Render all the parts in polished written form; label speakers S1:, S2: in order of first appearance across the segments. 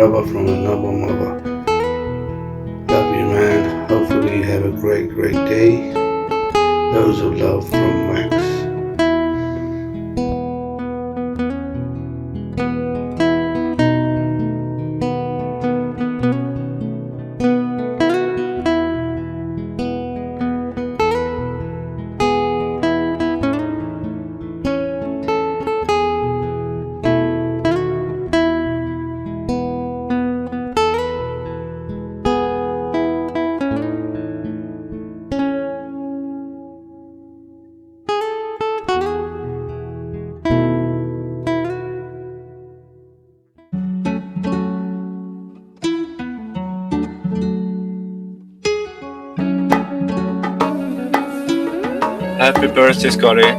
S1: brother from another mother. Love you, man. Hopefully you have a great day. Those of love from Max.
S2: Happy birthday, Scotty.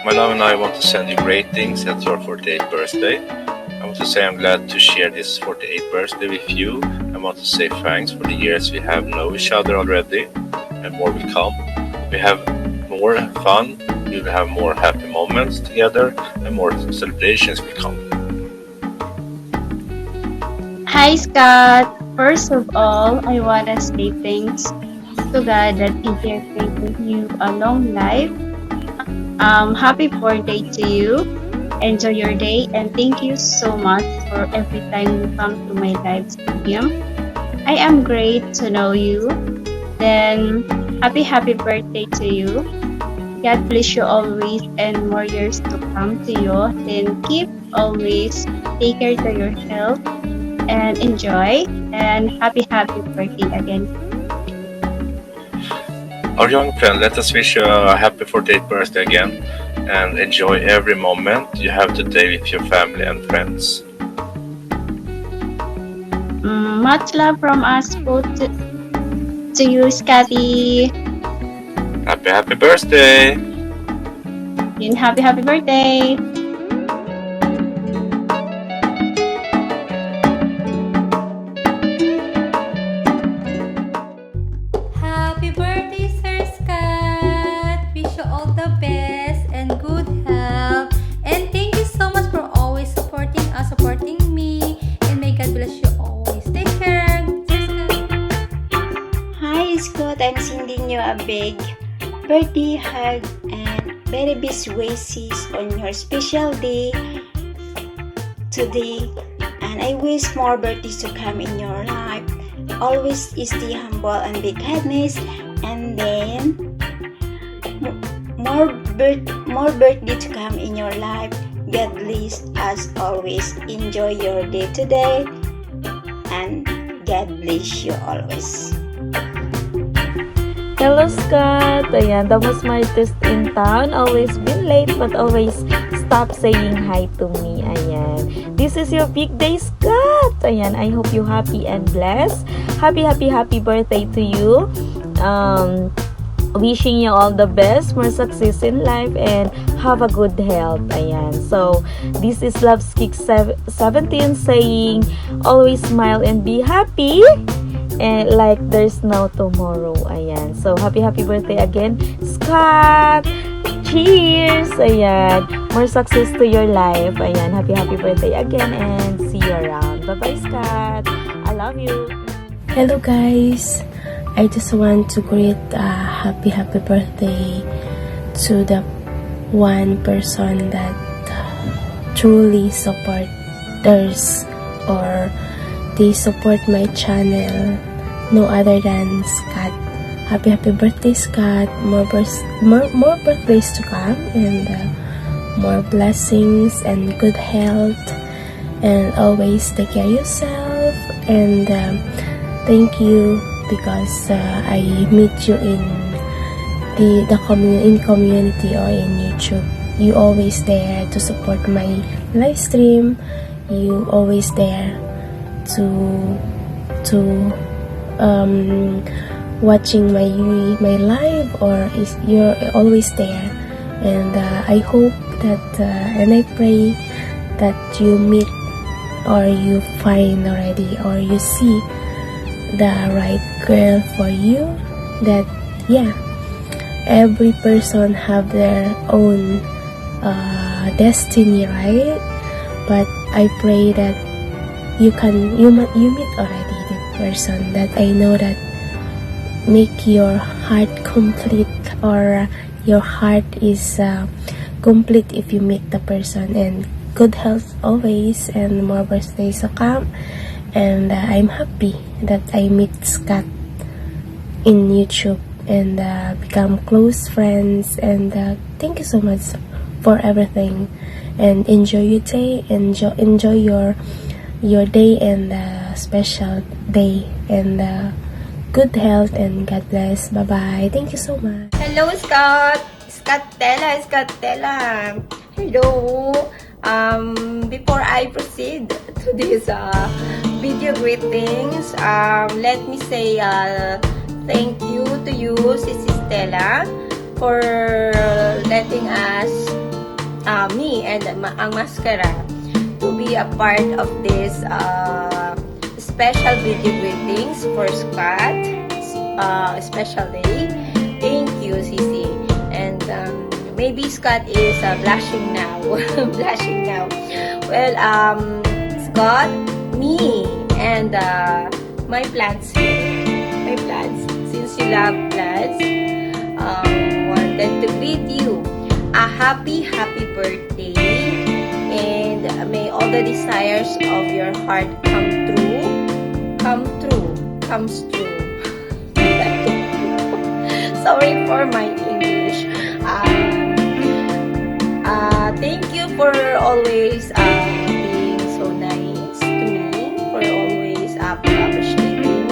S2: My love and I want to send you great things at your 48th birthday. I want to say I'm glad to share this 48th birthday with you. I want to say thanks for the years we have known each other already, and more will come. We have more fun, we will have more happy moments together, and more celebrations will come.
S3: Hi, Scott. First of all, I want to say thanks to God that He gave you a long life. Happy birthday to you. Enjoy your day and thank you so much for every time you come to my live stream. I am great to know you. Then happy birthday to you. God bless you always and more years to come to you. Then keep always take care to your health and enjoy and happy birthday again.
S2: Our young friend, let us wish you a happy 48th birthday again and enjoy every moment you have today with your family and friends.
S3: Much love from us both to you, Scotty.
S2: Happy birthday!
S3: And happy birthday!
S4: Happy birthday, Sir Scott! Wish you all the best and good health. And thank you so much for always supporting us, supporting me. And may God bless you always. Take care, Sir Scott.
S5: Hi Scott, I'm sending you a big birthday hug and very best wishes on your special day today. And I wish more birthdays to come in your life. Always stay humble and be kindness, and then more birthday to come in your life. God bless as always. Enjoy your day today, and God bless you always.
S6: Hello, Scott! Ayan, the most smartest in town. Always been late, but always stop saying hi to me. Ayan. This is your big day, Scott! Ayan, I hope you happy and blessed. Happy birthday to you. Wishing you all the best, more success in life, and have a good health. Ayan. So, this is Love's Kick 17 saying, always smile and be happy. And like there's no tomorrow. Ayan. So, happy birthday again, Scott! Cheers! Ayan. More success to your life. Ayan. Happy birthday again and see you around. Bye-bye, Scott! I love you!
S7: Hello guys! I just want to greet a happy birthday to the one person that truly supporters or they support my channel, no other than Scott. Happy birthday, Scott! More birthdays to come, and more blessings and good health, and always take care of yourself. And thank you because I meet you in the community or in YouTube. You always there to support my live stream. You always there to watching my live, or you're always there. And I hope that and I pray that you meet or you find already or you see the right girl for you. That every person have their own destiny, right? But I pray that you meet already the person that I know that make your heart complete, or your heart is complete if you meet the person. And good health always, and more birthdays to come. And I'm happy that I meet Scott in YouTube and become close friends. And thank you so much for everything, and enjoy your day, enjoy your day and special day, and good health, and God bless. Bye bye. Thank you so much.
S5: Hello, Scott. Scott Tella. Hello. Before I proceed to this video greetings, let me say thank you to you, Sisi Stella, for letting us, me and ang Mascara, to be a part of this special video greetings for Scott, special day. Thank you, Sisi. And maybe Scott is blushing now. Blushing now. Well, Scott, me, and my plants here. My plants. Since you love plants, wanted to greet you a happy birthday, and may all the desires of your heart comes true. Sorry for my English. Thank you for always being so nice to me, for always appreciating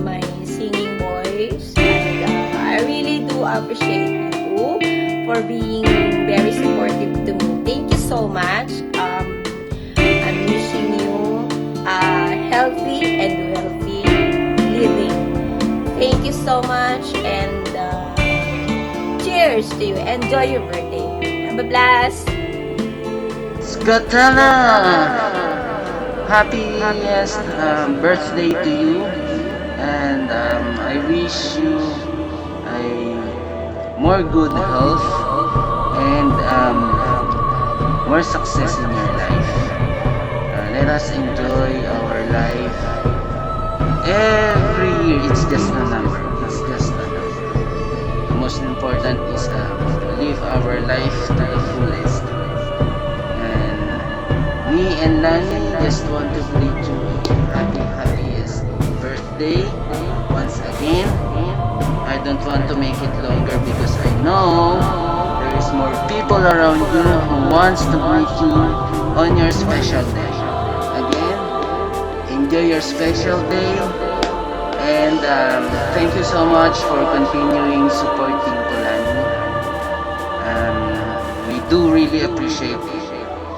S5: my singing voice. And I really do appreciate you for being very supportive to me. Thank you so much. I'm wishing you healthy and wealthy living. Thank you so much, and cheers to you. Enjoy your birthday. Have a blast.
S8: Scotella, happiest birthday to you, and I wish you a more good health and more success in your life. Let us enjoy our life. Every year, it's just a number. It's just a number. The most important is live our life to the fullest. And me and Lani just want to greet you happiest birthday once again. I don't want to make it longer because I know there is more people around you who wants to greet you on your special day. Again, enjoy your special day, and thank you so much for continuing supporting Polani. We do really appreciate it.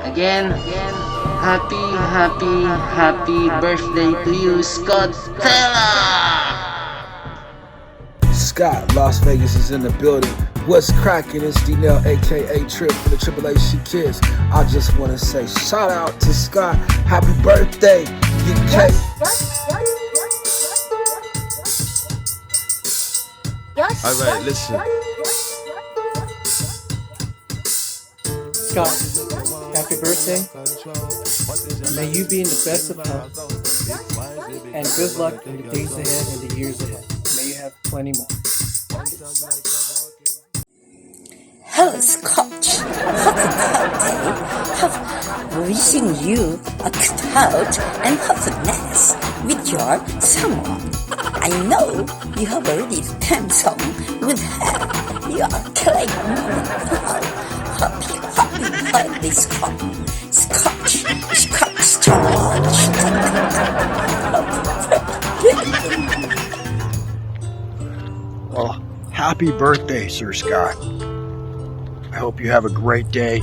S8: Again, happy birthday to you, Scott Tella!
S9: Scott, Las Vegas is in the building. What's cracking? It's D-Nell, aka Trip from the Triple AC Kids. I just want to say shout out to Scott. Happy birthday, UK.
S10: Alright, listen.
S11: Scott, happy birthday. May you be in the best of health, and good luck in the days ahead and the years ahead. May you have plenty more.
S12: Hello, Scott. Happy birthday. Wishing you a good health and happiness with your someone. I know you have already 10 songs with her. You are killing me. Happy birthday, Scott. Scott, so much.
S13: Well, happy birthday, Sir Scott. I hope you have a great day.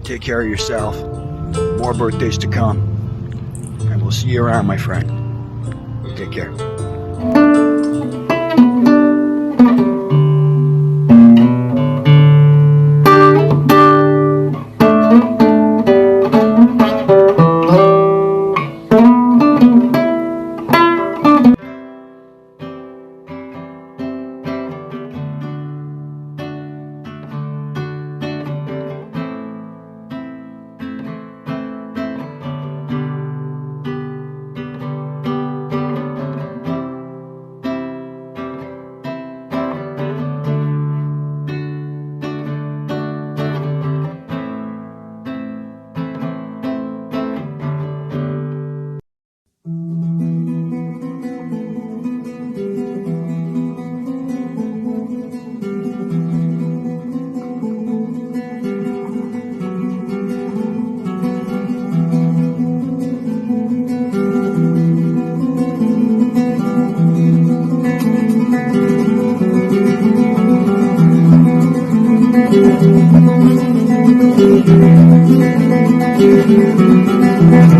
S13: Take care of yourself. More birthdays to come. And we'll see you around, my friend. Take care.
S14: Thank you.